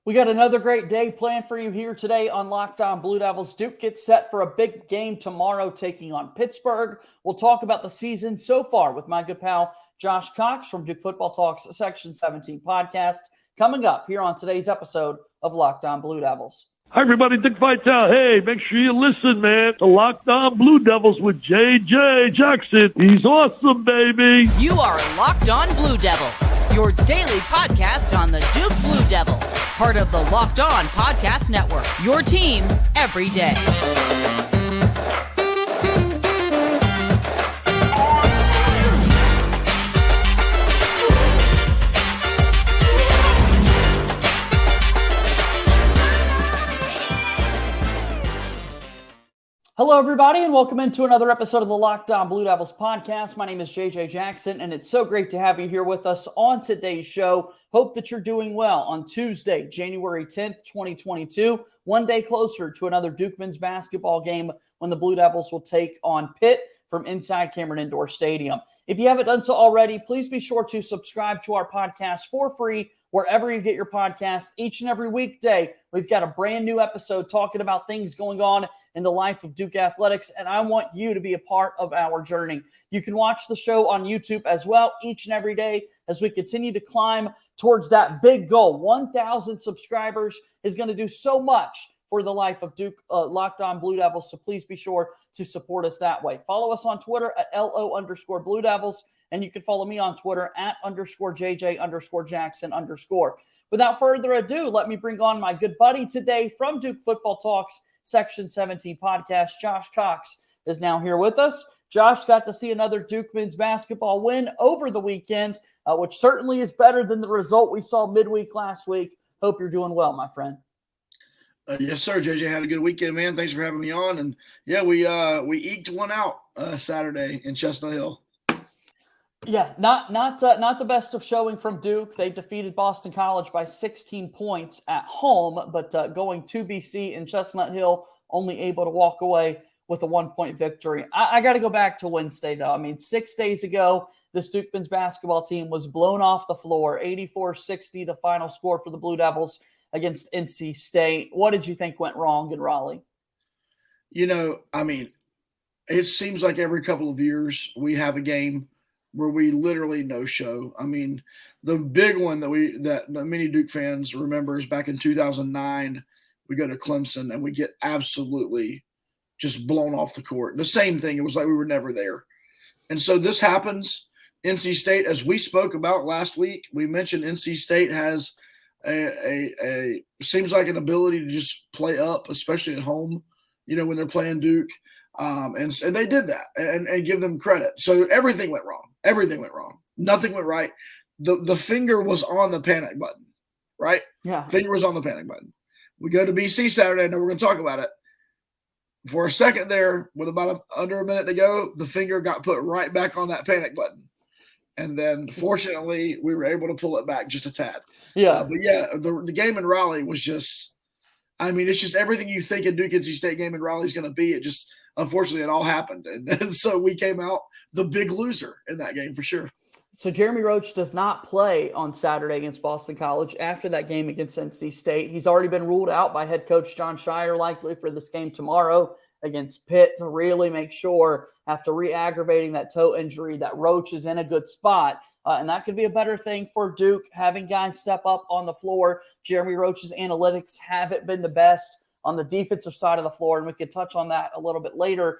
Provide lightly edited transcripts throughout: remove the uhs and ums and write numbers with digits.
We got another great day planned for you here today on Locked On Blue Devils. Duke gets set for a big game tomorrow taking on Pittsburgh. We'll talk about the season so far with my good pal Josh Cox from Duke Football Talks Section 17 podcast coming up here on today's episode of Locked On Blue Devils. Hi, everybody. Dick Vitale. Hey, make sure you listen, man, to Locked On Blue Devils with J.J. Jackson. He's awesome, baby. You are Locked On Blue Devils, your daily podcast on the Duke Blue Devils, part of the Locked On Podcast Network, your team every day. Hello, everybody, and welcome into another episode of the Locked On Blue Devils podcast. My name is JJ Jackson, and it's so great to have you here with us on today's show. Hope that you're doing well on Tuesday, January 10th, 2022, one day closer to another Duke men's basketball game when the Blue Devils will take on Pitt from inside Cameron Indoor Stadium. If you haven't done so already, please be sure to subscribe to our podcast for free wherever you get your podcasts. Each and every weekday, we've got a brand new episode talking about things going on in the life of Duke athletics, and I want you to be a part of our journey. You can watch the show on YouTube as well each and every day as we continue to climb towards that big goal. 1,000 subscribers is going to do so much for the life of Duke Locked On Blue Devils, so please be sure to support us that way. Follow us on Twitter at LO_Blue Devils, and you can follow me on Twitter at _JJ_Jackson_. Without further ado, let me bring on my good buddy today from Duke Football Talks Section 17 podcast. Josh Cox is now here with us. Josh got to see another Duke men's basketball win over the weekend, which certainly is better than the result we saw midweek last week. Hope you're doing well, my friend. Yes, sir. JJ had a good weekend, man. Thanks for having me on. And yeah, we eked one out Saturday in Chestnut Hill. Yeah, not the best of showing from Duke. They defeated Boston College by 16 points at home, but going to BC in Chestnut Hill, only able to walk away with a 1-point victory. I got to go back to Wednesday, though. I mean, 6 days ago, this Duke men's basketball team was blown off the floor, 84-60, the final score for the Blue Devils against NC State. What did you think went wrong in Raleigh? You know, I mean, it seems like every couple of years we have a game where we literally no show. I mean, the big one that many Duke fans remember is back in 2009. We go to Clemson and we get absolutely just blown off the court. The same thing. It was like we were never there. And so this happens. NC State, as we spoke about last week, we mentioned NC State has a seems like an ability to just play up, especially at home, you know, when they're playing Duke. And they did that and give them credit. So everything went wrong. Everything went wrong. Nothing went right. The finger was on the panic button, right? Yeah. Finger was on the panic button. We go to BC Saturday. I know we're going to talk about it. For a second there, with about under a minute to go, the finger got put right back on that panic button. And then, fortunately, we were able to pull it back just a tad. Yeah. But, yeah, the game in Raleigh was just – I mean, it's just everything you think a Duke-NC State game in Raleigh is going to be. It just – unfortunately, it all happened. And so we came out the big loser in that game for sure. So Jeremy Roach does not play on Saturday against Boston College after that game against NC State. He's already been ruled out by head coach John Shire, likely for this game tomorrow against Pitt, to really make sure, after re-aggravating that toe injury, that Roach is in a good spot. And that could be a better thing for Duke, having guys step up on the floor. Jeremy Roach's analytics haven't been the best on the defensive side of the floor, and we could touch on that a little bit later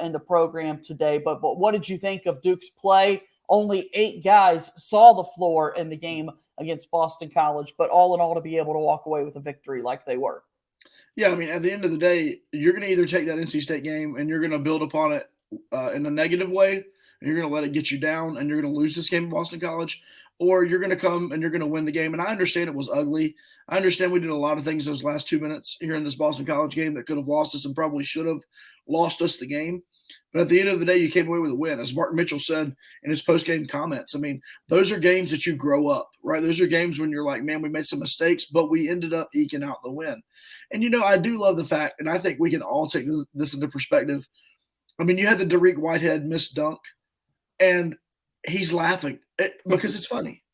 in the program today. But what did you think of Duke's play? Only 8 guys saw the floor in the game against Boston College, but all in all, to be able to walk away with a victory like they were. Yeah, I mean, at the end of the day, you're going to either take that NC State game and you're going to build upon it in a negative way, and you're going to let it get you down, and you're going to lose this game at Boston College, or you're going to come and you're going to win the game. And I understand it was ugly. I understand we did a lot of things those last 2 minutes here in this Boston College game that could have lost us and probably should have lost us the game. But at the end of the day, you came away with a win. As Mark Mitchell said in his post-game comments, I mean, those are games that you grow up, right? Those are games when you're like, man, we made some mistakes, but we ended up eking out the win. And, you know, I do love the fact, and I think we can all take this into perspective. I mean, you had the Dariq Whitehead missed dunk, and he's laughing because it's funny.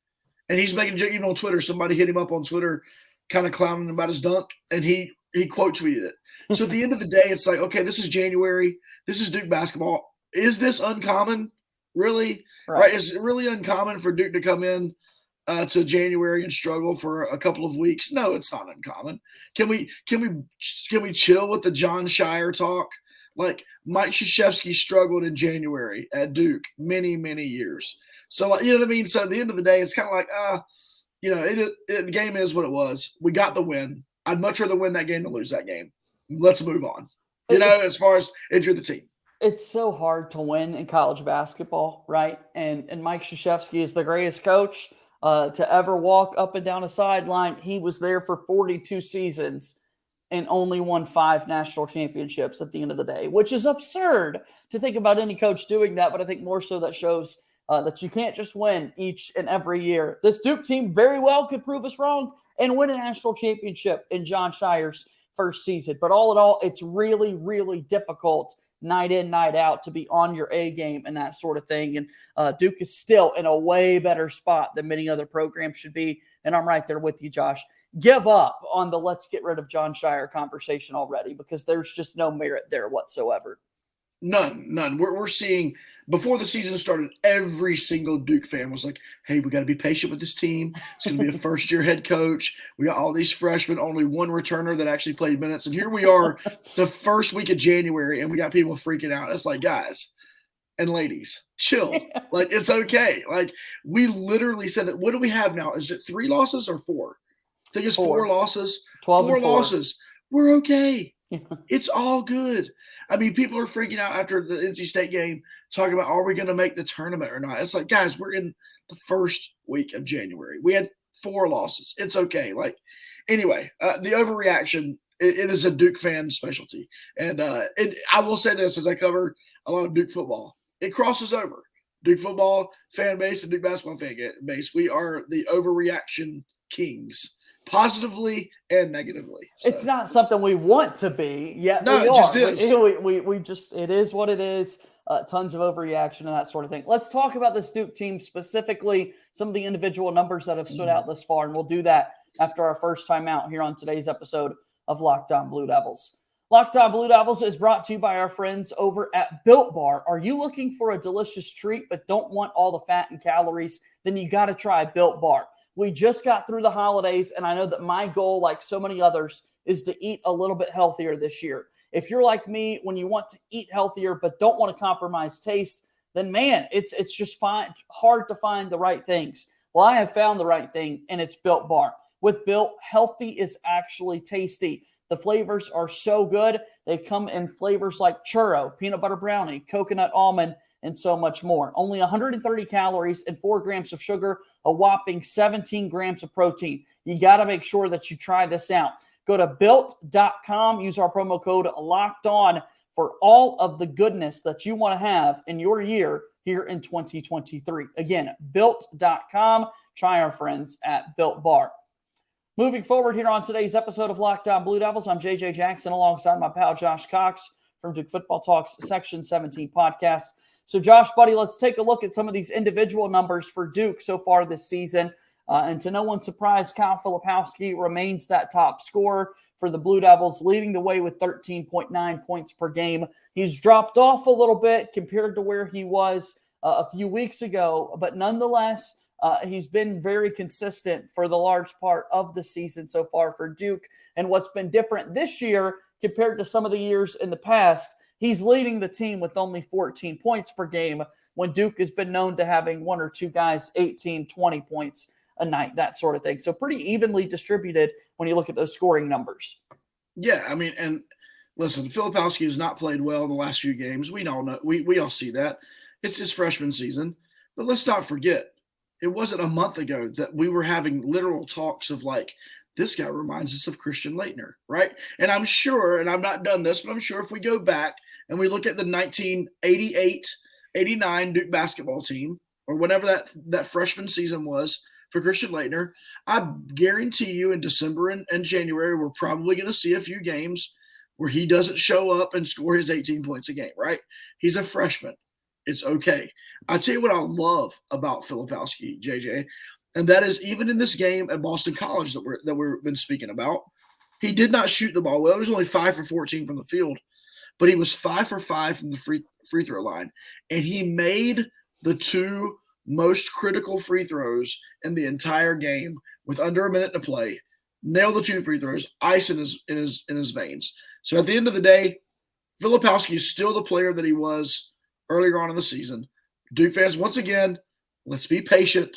And he's making a joke. Even on Twitter, somebody hit him up on Twitter kind of clowning about his dunk, and he quote tweeted it. So at the end of the day, it's like, okay, this is January. This is Duke basketball. Is this uncommon? Really? Right? Is it really uncommon for Duke to come in to January and struggle for a couple of weeks? No, it's not uncommon. Can we chill with the John Shire talk? Like, Mike Krzyzewski struggled in January at Duke many, many years. So, you know what I mean? So at the end of the day, it's kind of like, the game is what it was. We got the win. I'd much rather win that game than lose that game. Let's move on. As far as if you're the team. It's so hard to win in college basketball, right? And Mike Krzyzewski is the greatest coach to ever walk up and down a sideline. He was there for 42 seasons and only won 5 national championships at the end of the day, which is absurd to think about any coach doing that. But I think more so that shows that you can't just win each and every year. This Duke team very well could prove us wrong and win a national championship in John Shire's first season. But all in all, it's really, really difficult night in, night out to be on your A game and that sort of thing. And Duke is still in a way better spot than many other programs should be. And I'm right there with you, Josh. Give up on the let's get rid of John Shire conversation already, because there's just no merit there whatsoever. None. We're seeing, before the season started, every single Duke fan was like, hey, we got to be patient with this team. It's going to be a first-year head coach. We got all these freshmen, only one returner that actually played minutes. And here we are the first week of January, and we got people freaking out. It's like, guys and ladies, chill. Like, it's okay. Like, we literally said that. What do we have now? Is it 3 losses or 4? I think it's 4 losses. 4 losses. We're okay. It's all good. I mean, people are freaking out after the NC State game, talking about, are we going to make the tournament or not? It's like, guys, we're in the first week of January. We had 4 losses. It's okay. Like, anyway, the overreaction, it is a Duke fan specialty. And I will say this, as I cover a lot of Duke football, it crosses over. Duke football fan base and Duke basketball fan base. We are the overreaction kings. Positively and negatively. So. It's not something we want to be, yet no, we it are. Just is. We just, it is what it is. Tons of overreaction and that sort of thing. Let's talk about this Duke team specifically, some of the individual numbers that have stood out thus far, and we'll do that after our first time out here on today's episode of Locked On Blue Devils. Locked On Blue Devils is brought to you by our friends over at Built Bar. Are you looking for a delicious treat but don't want all the fat and calories? Then you got to try Built Bar. We just got through the holidays, and I know that my goal, like so many others, is to eat a little bit healthier this year. If you're like me, when you want to eat healthier but don't want to compromise taste, then, man, it's just hard to find the right things. Well, I have found the right thing, and it's Built Bar. With Built, healthy is actually tasty. The flavors are so good. They come in flavors like churro, peanut butter brownie, coconut almond, and so much more. Only 130 calories and 4 grams of sugar, a whopping 17 grams of protein. You got to make sure that you try this out. Go to Built.com, use our promo code LOCKEDON for all of the goodness that you want to have in your year here in 2023. Again, Built.com. Try our friends at Built Bar. Moving forward here on today's episode of Locked On Blue Devils, I'm JJ Jackson alongside my pal Josh Cox from Duke Football Talks Section 17 podcast. So, Josh, buddy, let's take a look at some of these individual numbers for Duke so far this season. And to no one's surprise, Kyle Filipowski remains that top scorer for the Blue Devils, leading the way with 13.9 points per game. He's dropped off a little bit compared to where he was a few weeks ago, but nonetheless, he's been very consistent for the large part of the season so far for Duke. And what's been different this year compared to some of the years in the past, he's leading the team with only 14 points per game when Duke has been known to having 1 or 2 guys 18, 20 points a night, that sort of thing. So pretty evenly distributed when you look at those scoring numbers. Yeah, I mean, and listen, Filipowski has not played well in the last few games. We all know, we all see that. It's his freshman season. But let's not forget, it wasn't a month ago that we were having literal talks of like, this guy reminds us of Christian Laettner, right? And I'm sure, and I've not done this, but I'm sure if we go back and we look at the 1988-89 Duke basketball team, or whatever that freshman season was for Christian Laettner, I guarantee you in December and January, we're probably going to see a few games where he doesn't show up and score his 18 points a game, right? He's a freshman. It's okay. I tell you what I love about Filipowski, JJ. And that is even in this game at Boston College that we've been speaking about. He did not shoot the ball well. He was only 5 for 14 from the field, but he was 5 for 5 from the free throw line. And he made the 2 most critical free throws in the entire game with under a minute to play. Nailed the 2 free throws, ice in his veins. So at the end of the day, Filipowski is still the player that he was earlier on in the season. Duke fans, once again, let's be patient.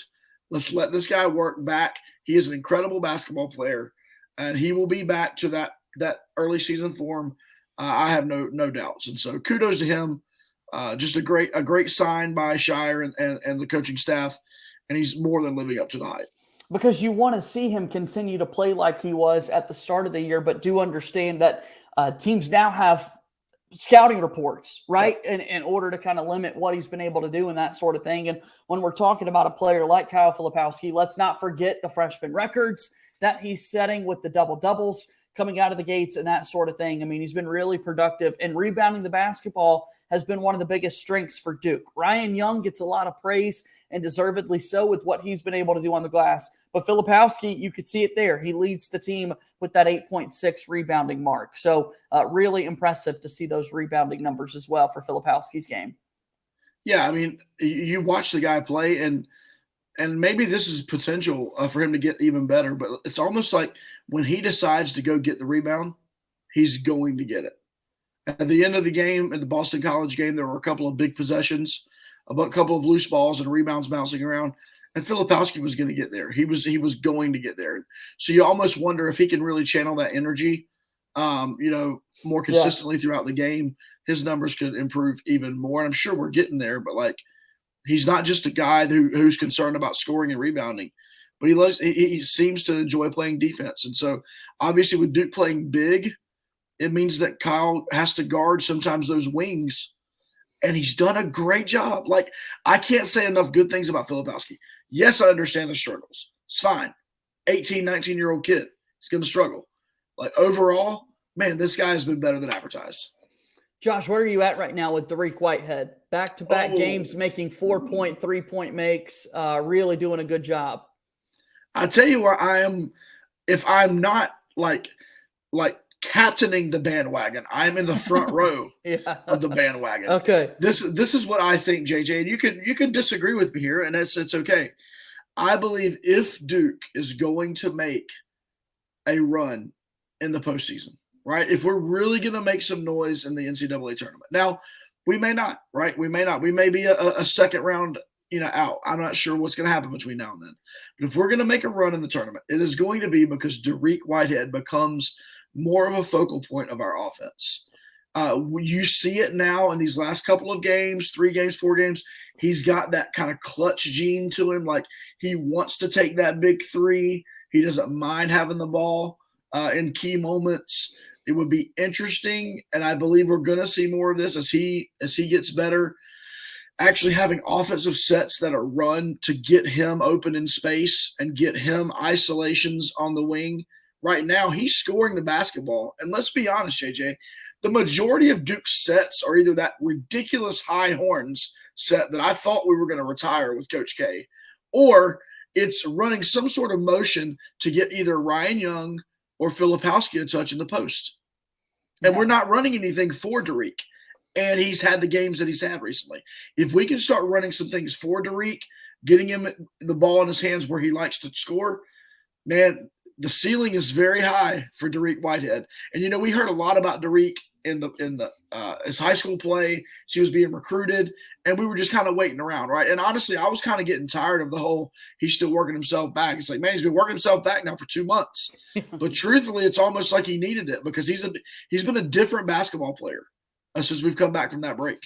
Let's let this guy work back. He is an incredible basketball player, and he will be back to that early season form. I have no doubts. And so kudos to him. Just a great sign by Shire and the coaching staff, and he's more than living up to the hype. Because you want to see him continue to play like he was at the start of the year, but do understand that teams now have scouting reports, right? Yeah. In order to kind of limit what he's been able to do and that sort of thing. And when we're talking about a player like Kyle Filipowski, let's not forget the freshman records that he's setting with the double-doubles coming out of the gates and that sort of thing. I mean, he's been really productive, and rebounding the basketball has been one of the biggest strengths for Duke. Ryan Young gets a lot of praise, and deservedly so, with what he's been able to do on the glass. But Filipowski, you could see it there. He leads the team with that 8.6 rebounding mark. So really impressive to see those rebounding numbers as well for Filipowski's game. Yeah, I mean, you watch the guy play, and maybe this is potential for him to get even better, but it's almost like when he decides to go get the rebound, he's going to get it. At the end of the game, in the Boston College game, there were a couple of big possessions, a couple of loose balls and rebounds bouncing around, and Filipowski was going to get there. He was going to get there. So you almost wonder if he can really channel that energy, more consistently throughout the game. His numbers could improve even more, and I'm sure we're getting there. But he's not just a guy who's concerned about scoring and rebounding, but he seems to enjoy playing defense. And so obviously with Duke playing big, it means that Kyle has to guard sometimes those wings. And he's done a great job. I can't say enough good things about Filipowski. Yes, I understand the struggles. It's fine. 18, 19-year-old kid. He's going to struggle. Overall, man, this guy has been better than advertised. Josh, where are you at right now with Tyrese Whitehead? Back-to-back games, making 4-point, 3-point makes, really doing a good job. I tell you where I am. If I'm not captaining the bandwagon, I'm in the front row of the bandwagon. Okay. This is what I think, JJ, and you can disagree with me here, and it's okay. I believe if Duke is going to make a run in the postseason, right? If we're really going to make some noise in the NCAA tournament. Now, we may not, right? We may not. We may be a second round, out. I'm not sure what's going to happen between now and then. But if we're going to make a run in the tournament, it is going to be because Tyrese Whitehead becomes more of a focal point of our offense. You see it now in these last couple of games, 3 games, 4 games. He's got that kind of clutch gene to him. He wants to take that big 3. He doesn't mind having the ball in key moments. It would be interesting, and I believe we're going to see more of this as he gets better. Actually having offensive sets that are run to get him open in space and get him isolations on the wing. Right now, he's scoring the basketball. And let's be honest, JJ, the majority of Duke's sets are either that ridiculous high horns set that I thought we were going to retire with Coach K, or it's running some sort of motion to get either Ryan Young or Filipowski a touch in the post. And we're not running anything for Tyrese. And he's had the games that he's had recently. If we can start running some things for Tyrese, getting him the ball in his hands where he likes to score, man, the ceiling is very high for Tyrese Whitehead. And, we heard a lot about Tyrese in his high school play. He was being recruited, and we were just kind of waiting around, right? And honestly, I was kind of getting tired of the whole he's still working himself back. It's like, man, he's been working himself back now for 2 months. But truthfully, it's almost like he needed it because he's been a different basketball player since we've come back from that break.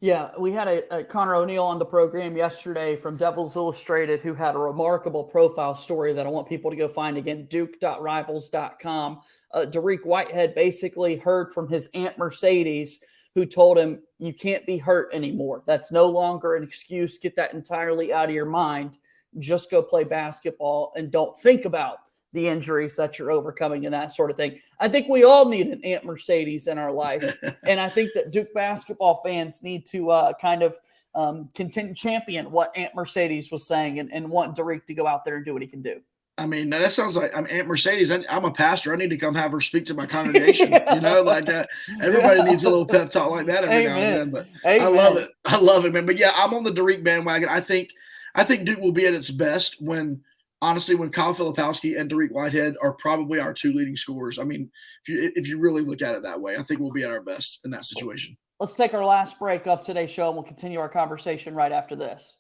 Yeah, we had a Connor O'Neill on the program yesterday from Devils Illustrated who had a remarkable profile story that I want people to go find again, duke.rivals.com. Tyrese Whitehead basically heard from his Aunt Mercedes who told him, you can't be hurt anymore. That's no longer an excuse. Get that entirely out of your mind. Just go play basketball and don't think about the injuries that you're overcoming and that sort of thing. I think we all need an Aunt Mercedes in our life. And I think that Duke basketball fans need to kind of continue champion what Aunt Mercedes was saying and want Tariq to go out there and do what he can do. I mean, that sounds like I'm Aunt Mercedes. I'm a pastor. I need to come have her speak to my congregation. Everybody needs a little pep talk like that every now and then. But I love it. I love it, man. But yeah, I'm on the Tariq bandwagon. I think Duke will be at its best when Kyle Filipowski and Tariq Whitehead are probably our two leading scorers. I mean, if you really look at it that way, I think we'll be at our best in that situation. Let's take our last break of today's show, and we'll continue our conversation right after this.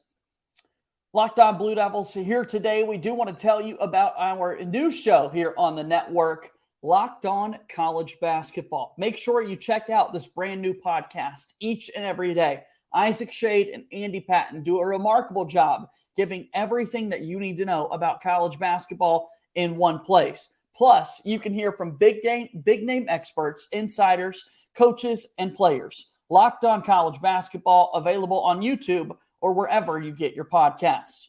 Locked On Blue Devils here today. We do want to tell you about our new show here on the network, Locked On College Basketball. Make sure you check out this brand new podcast each and every day. Isaac Shade and Andy Patton do a remarkable job giving everything that you need to know about college basketball in one place. Plus, you can hear from big name experts, insiders, coaches, and players. Locked On College Basketball, available on YouTube or wherever you get your podcasts.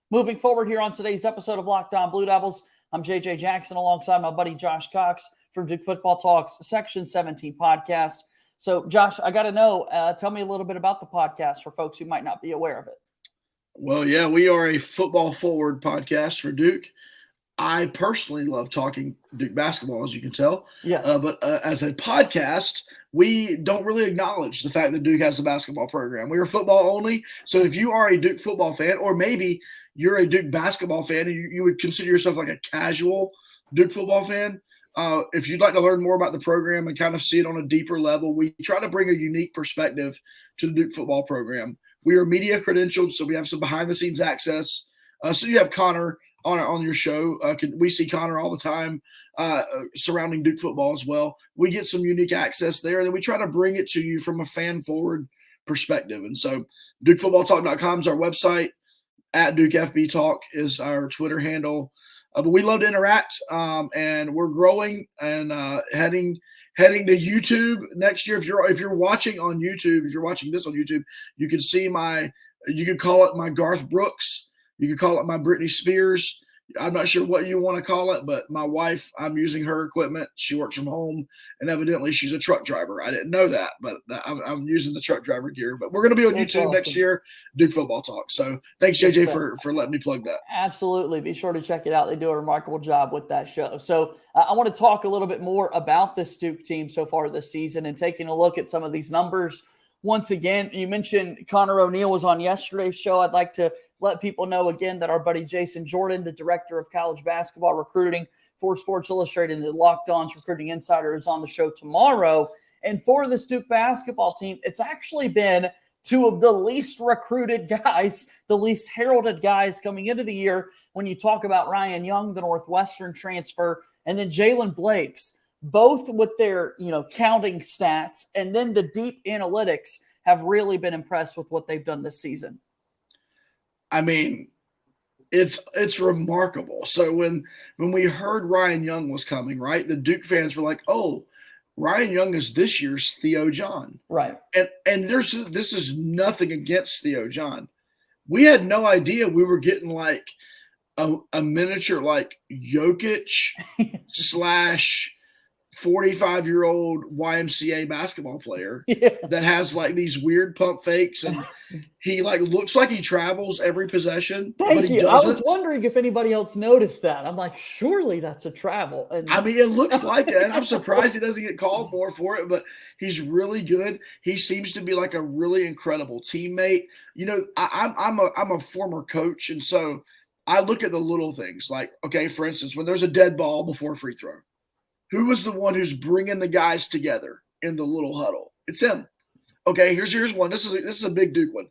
Moving forward here on today's episode of Locked On Blue Devils, I'm JJ Jackson alongside my buddy Josh Cox from Duke Football Talks Section 17 podcast. So, Josh, I got to know, tell me a little bit about the podcast for folks who might not be aware of it. Well, yeah, we are a football-forward podcast for Duke. I personally love talking Duke basketball, as you can tell. Yes. But as a podcast, we don't really acknowledge the fact that Duke has a basketball program. We are football only. So if you are a Duke football fan, or maybe you're a Duke basketball fan and you would consider yourself like a casual Duke football fan, if you'd like to learn more about the program and kind of see it on a deeper level, we try to bring a unique perspective to the Duke football program. We are media credentialed, so we have some behind-the-scenes access. So you have Connor on your show. We see Connor all the time surrounding Duke football as well. We get some unique access there, and then we try to bring it to you from a fan-forward perspective. And so DukeFootballTalk.com is our website. At Duke FB Talk is our Twitter handle. But we love to interact, and we're growing and heading to YouTube next year. If you're watching on YouTube, if you're watching this on YouTube, you can see you could call it my Garth Brooks. You could call it my Britney Spears. I'm not sure what you want to call it, but my wife, I'm using her equipment. She works from home, and evidently she's a truck driver. I didn't know that, but I'm using the truck driver gear. But we're going to be on YouTube next year, Duke Football Talk. So thanks, JJ, for letting me plug that. Absolutely. Be sure to check it out. They do a remarkable job with that show. So I want to talk a little bit more about this Duke team so far this season and taking a look at some of these numbers. Once again, you mentioned Connor O'Neill was on yesterday's show. I'd like to let people know again that our buddy Jason Jordan, the director of college basketball recruiting for Sports Illustrated and the Locked On's Recruiting Insider, is on the show tomorrow. And for this Duke basketball team, it's actually been two of the least recruited guys, the least heralded guys coming into the year when you talk about Ryan Young, the Northwestern transfer, and then Jalen Blakes, both with their counting stats and then the deep analytics have really been impressed with what they've done this season. I mean, it's remarkable. So when we heard Ryan Young was coming, right, the Duke fans were like, "Oh, Ryan Young is this year's Theo John." Right. And this is nothing against Theo John. We had no idea we were getting like a miniature like Jokic / 45-year-old YMCA basketball player that has like these weird pump fakes, and he like looks like he travels every possession. Thank you. Doesn't. I was wondering if anybody else noticed that. I'm like, surely that's a travel. And I mean, it looks like it, and I'm surprised he doesn't get called more for it. But he's really good. He seems to be like a really incredible teammate. I'm a former coach, and so I look at the little things. Like, okay, for instance, when there's a dead ball before a free throw, who was the one who's bringing the guys together in the little huddle? It's him. Okay, here's one. This is a big Duke one.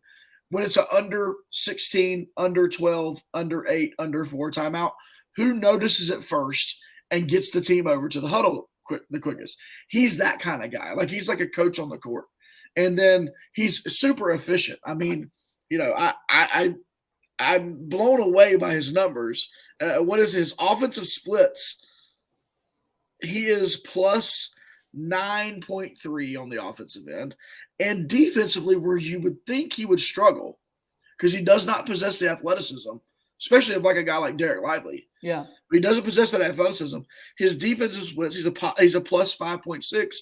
When it's an under 16, under 12, under 8, under 4 timeout, who notices it first and gets the team over to the huddle the quickest? He's that kind of guy. Like, he's like a coach on the court. And then he's super efficient. I mean, I'm blown away by his numbers. What is his offensive splits? He is plus 9.3 on the offensive end. And defensively, where you would think he would struggle, because he does not possess the athleticism, especially of like a guy like Derek Lively. Yeah. But he doesn't possess that athleticism. His defensive splits, he's a plus 5.6,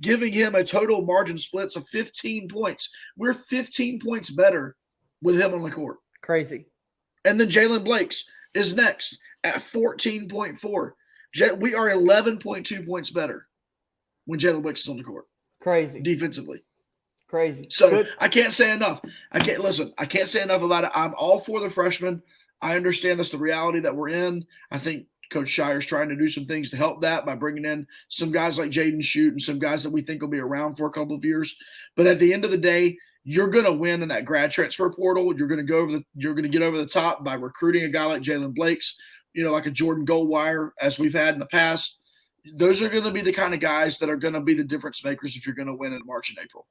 giving him a total margin splits of 15 points. We're 15 points better with him on the court. Crazy. And then Jalen Blake's is next at 14.4. We are 11.2 points better when Jalen Blake's is on the court. Crazy. Defensively. Crazy. So Good. I can't say enough. I can't say enough about it. I'm all for the freshmen. I understand that's the reality that we're in. I think Coach Shire's trying to do some things to help that by bringing in some guys like Jaden Shute and some guys that we think will be around for a couple of years. But at the end of the day, you're going to win in that grad transfer portal. You're going to get over the top by recruiting a guy like Jalen Blake's, like a Jordan Goldwire, as we've had in the past. Those are going to be the kind of guys that are going to be the difference makers if you're going to win in March and April.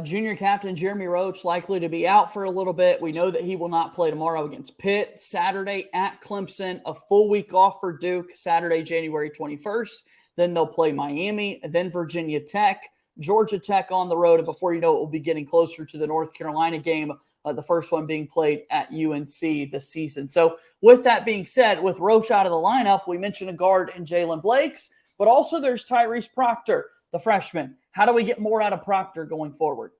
Junior captain Jeremy Roach likely to be out for a little bit. We know that he will not play tomorrow against Pitt. Saturday at Clemson, a full week off for Duke, Saturday, January 21st. Then they'll play Miami, then Virginia Tech, Georgia Tech on the road. And before you know it, we'll be getting closer to the North Carolina game, the first one being played at UNC this season. So with that being said, with Roach out of the lineup, we mentioned a guard in Jalen Blake's, but also there's Tyrese Proctor, the freshman. How do we get more out of Proctor going forward?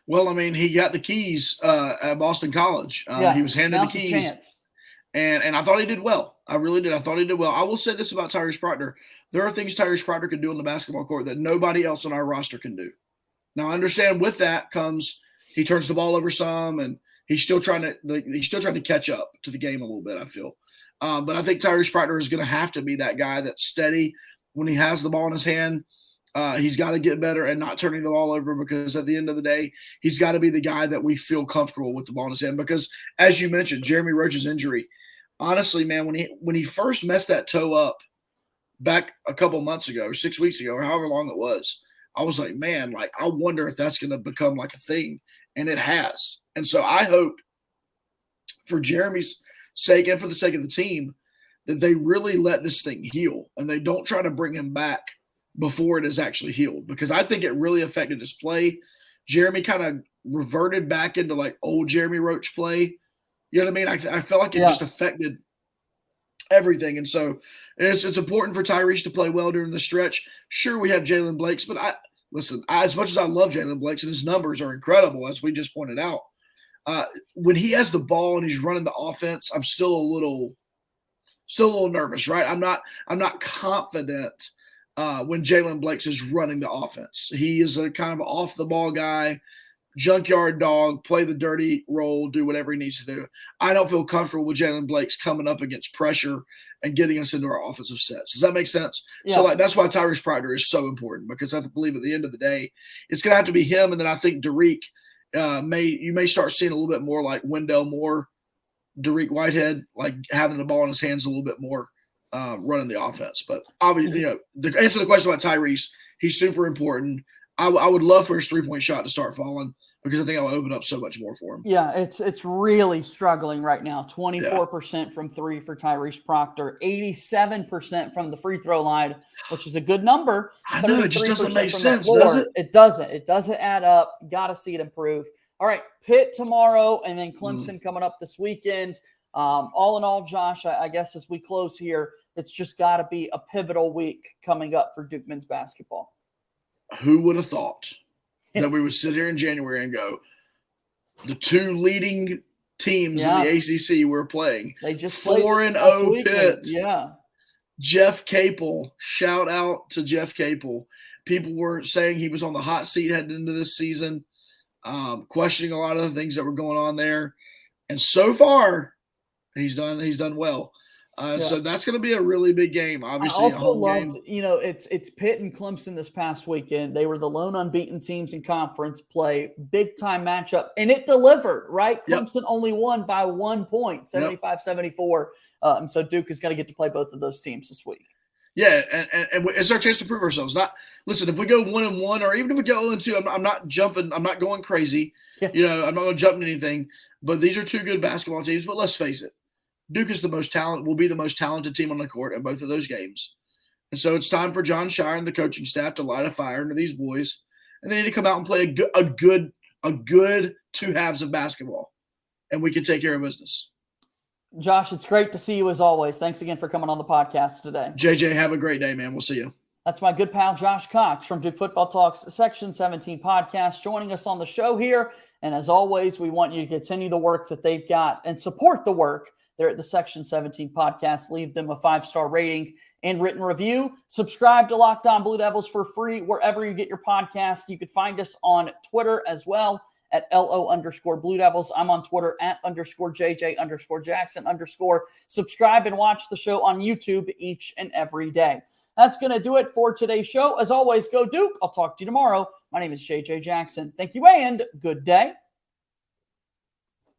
Well, I mean, he got the keys at Boston College. He was handed the keys, and I thought he did well. I really did. I thought he did well. I will say this about Tyrese Proctor. There are things Tyrese Proctor can do on the basketball court that nobody else on our roster can do. Now, I understand with that comes he turns the ball over some, and he's still trying to catch up to the game a little bit, I feel. But I think Tyrese Proctor is going to have to be that guy that's steady when he has the ball in his hand. He's got to get better and not turning the ball over, because at the end of the day, he's got to be the guy that we feel comfortable with the ball in his hand. Because as you mentioned, Jeremy Roach's injury, honestly, man, when he first messed that toe up back a couple months ago, 6 weeks ago, or however long it was, I was like, man, I wonder if that's going to become like a thing. And it has. And so I hope for Jeremy's sake and for the sake of the team that they really let this thing heal and they don't try to bring him back before it is actually healed, because I think it really affected his play. Jeremy kind of reverted back into like old Jeremy Roach play. You know what I mean? I felt like it just affected everything. And so it's important for Tyrese to play well during the stretch. Sure, we have Jalen Blake's, but as much as I love Jalen Blake's and his numbers are incredible, as we just pointed out, when he has the ball and he's running the offense, I'm still a little nervous, right? I'm not confident when Jalen Blake's is running the offense. He is a kind of off the ball guy, junkyard dog, play the dirty role, do whatever he needs to do. I don't feel comfortable with Jalen Blake's coming up against pressure and getting us into our offensive sets. Does that make sense? Yeah. So that's why Tyrese Proctor is so important, because I believe at the end of the day, it's going to have to be him. And then I think Derek you may start seeing a little bit more like Wendell Moore, Derek Whitehead, like having the ball in his hands a little bit more, running the offense. But obviously, to answer the question about Tyrese, he's super important. I would love for his three-point shot to start falling, because I think I'll open up so much more for him. Yeah, it's really struggling right now. 24% from three for Tyrese Proctor, 87% from the free throw line, which is a good number. I know, it just doesn't make sense, does it? It doesn't. It doesn't add up. Got to see it improve. All right, Pitt tomorrow, and then Clemson coming up this weekend. All in all, Josh, I guess as we close here, it's just got to be a pivotal week coming up for Duke men's basketball. Who would have thought that we would sit here in January and go, the two leading teams in the ACC we're playing. They just played 4-0 Pitt. Yeah. Jeff Capel, shout out to Jeff Capel. People were saying he was on the hot seat heading into this season, questioning a lot of the things that were going on there. And so far, he's done well. So that's going to be a really big game. Obviously, I also loved, it's Pitt and Clemson this past weekend. They were the lone unbeaten teams in conference play, big time matchup, and it delivered, right? Clemson only won by 1 point, 75-74. And so Duke is going to get to play both of those teams this week. Yeah, and it's our chance to prove ourselves. Listen, if we go 1-1, or even if we go 0-2, I'm not jumping. I'm not going crazy. Yeah. I'm not going to jump into anything. But these are two good basketball teams. But let's face it, Duke is will be the most talented team on the court in both of those games. And so it's time for John Shire and the coaching staff to light a fire into these boys. And they need to come out and play a good 2 halves of basketball. And we can take care of business. Josh, it's great to see you as always. Thanks again for coming on the podcast today. JJ, have a great day, man. We'll see you. That's my good pal, Josh Cox from Duke Football Talks Section 17 podcast, joining us on the show here. And as always, we want you to continue the work that they've got and support the work there at the Section 17 podcast. Leave them a 5-star rating and written review. Subscribe to Locked On Blue Devils for free wherever you get your podcast. You could find us on Twitter as well at LO_Blue Devils. I'm on Twitter at _JJ_Jackson_. Subscribe and watch the show on YouTube each and every day. That's going to do it for today's show. As always, go Duke. I'll talk to you tomorrow. My name is JJ Jackson. Thank you and good day.